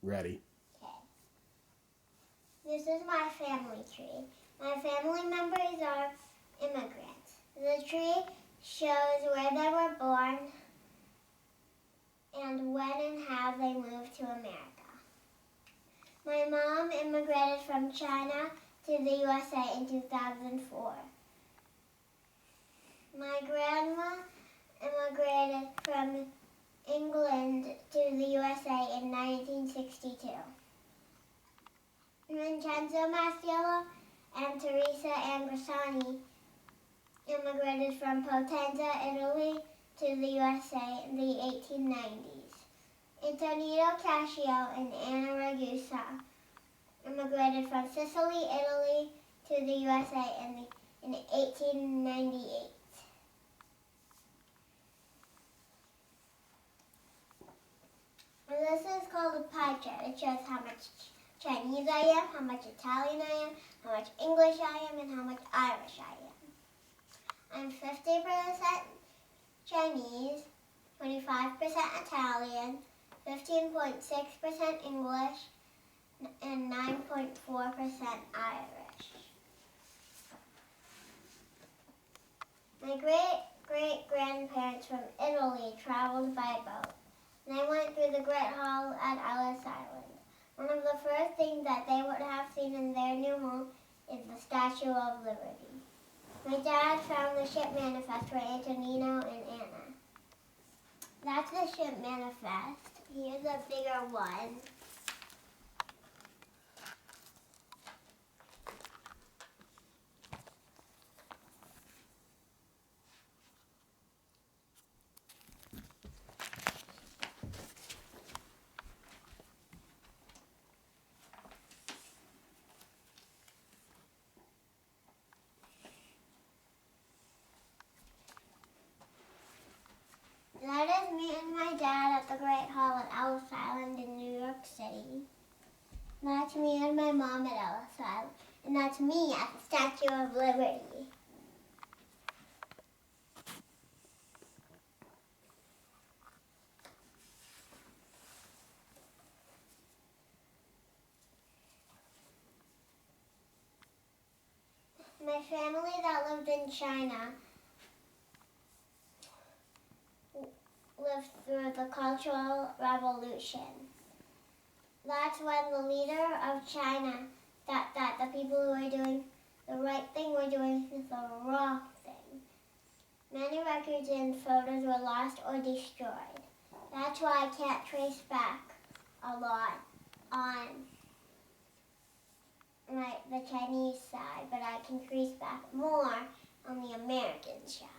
Ready. Okay. This is my family tree. My family members are immigrants. The tree shows where they were born and when and how they moved to America. My mom immigrated from China to the USA in 2004. My grandma immigrated from England to the USA in 1962. Vincenzo Masiello and Teresa Angrisani immigrated from Potenza, Italy to the USA in the 1890s. Antonino Cascio and Anna Ragusa immigrated from Sicily, Italy to the USA in 1898. This is called a pie chart. It shows how much Chinese I am, how much Italian I am, how much English I am, and how much Irish I am. I'm 50% Chinese, 25% Italian, 15.6% English, and 9.4% Irish. My great-great-grandparents from Italy traveled by boat. They went through the Great Hall at Ellis Island. One of the first things that they would have seen in their new home is the Statue of Liberty. My dad found the ship manifest for Antonino and Anna. That's the ship manifest. Here's a bigger one. That is me and my dad at the Great Hall at Ellis Island in New York City. That's me and my mom at Ellis Island. And that's me at the Statue of Liberty. My family that lived in China lived through the Cultural Revolution. That's when the leader of China thought that the people who were doing the right thing were doing the wrong thing. Many records and photos were lost or destroyed. That's why I can't trace back a lot on the Chinese side, but I can trace back more on the American side.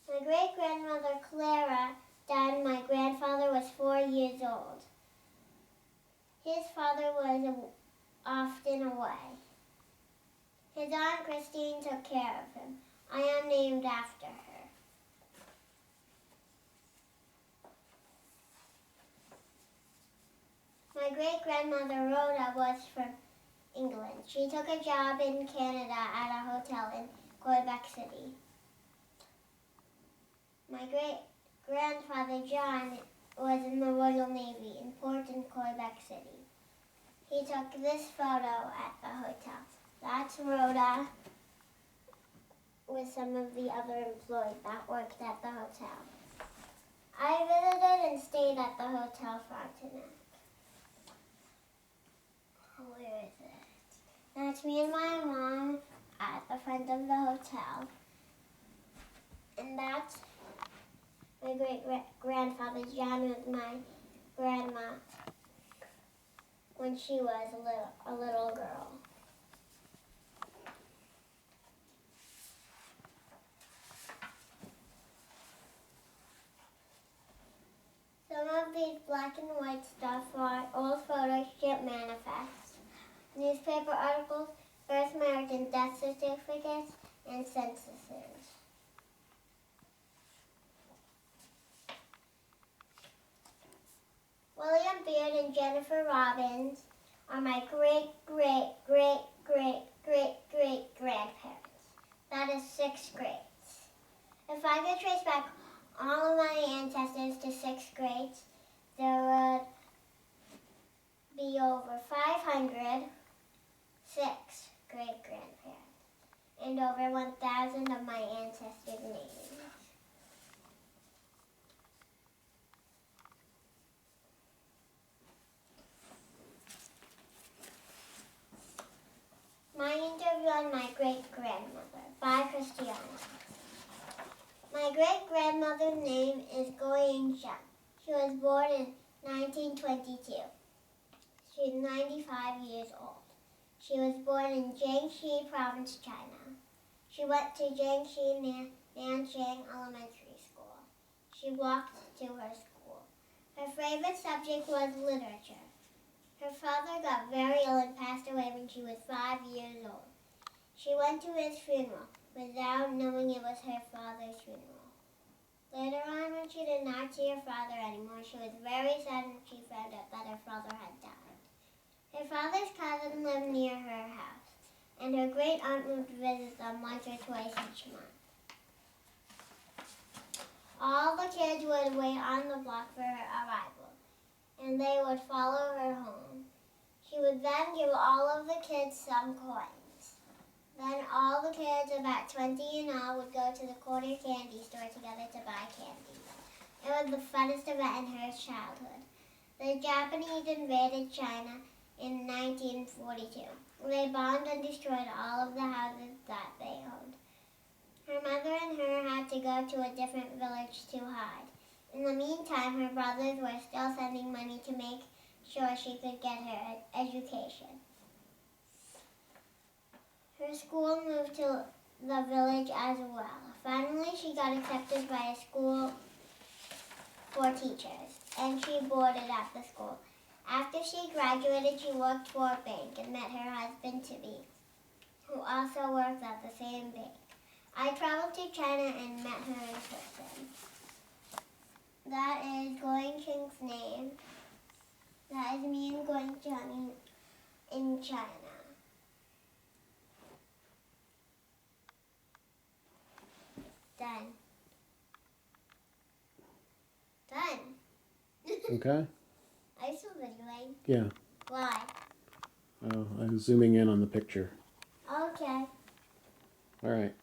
My great-grandmother Clara died when my grandfather was 4 years old. His father was often away. His Aunt Christine took care of him. I am named after her. My great-grandmother Rhoda was from England. She took a job in Canada at a hotel in Quebec City. My great-grandfather John was in the Royal Navy in Port in Quebec City. He took this photo at the hotel. That's Rhoda with some of the other employees that worked at the hotel. I visited and stayed at the Hotel Frontenac. Where is it? That's me and my mom at the front of the hotel. And that's my great-grandfather John with my grandma when she was a little girl. Some of these black and white stuff are old photos, ship manifests, newspaper articles, birth, marriage, and death certificates, and censuses. William Beard and Jennifer Robbins are my great-great-great-great-great-great-grandparents. That is 6 grades. If I could trace back all of my ancestors to 6th grades, there would be over 500 6 great-grandparents and over 1,000 of my ancestors' names. My interview on my great-grandmother by Kristianna. My great-grandmother's name is Kristianna. She was born in 1922. She's 95 years old. She was born in Jiangxi Province, China. She went to Jiangxi Nanchang Elementary School. She walked to her school. Her favorite subject was literature. Her father got very ill and passed away when she was 5 years old. She went to his funeral without knowing it was her father's funeral. Later on, when she did not see her father anymore, she was very sad when she found out that her father had died. Her father's cousin lived near her house, and her great-aunt would visit them once or twice each month. All the kids would wait on the block for her arrival, and they would follow her home. She would then give all of the kids some coins. Then all the kids, about 20 in all, would go to the corner candy store together to buy candy. It was the funnest event in her childhood. The Japanese invaded China in 1942. They bombed and destroyed all of the houses that they owned. Her mother and her had to go to a different village to hide. In the meantime, her brothers were still sending money to make sure she could get her education. Her school moved to the village as well. Finally, she got accepted by a school for teachers, and she boarded at the school. After she graduated, she worked for a bank and met her husband-to-be, who also worked at the same bank. I traveled to China and met her in person. That is Going King's name. That is me and Going Chang in China. Done. Okay? Are you still videoing? Yeah. Why? I was zooming in on the picture. Okay. All right.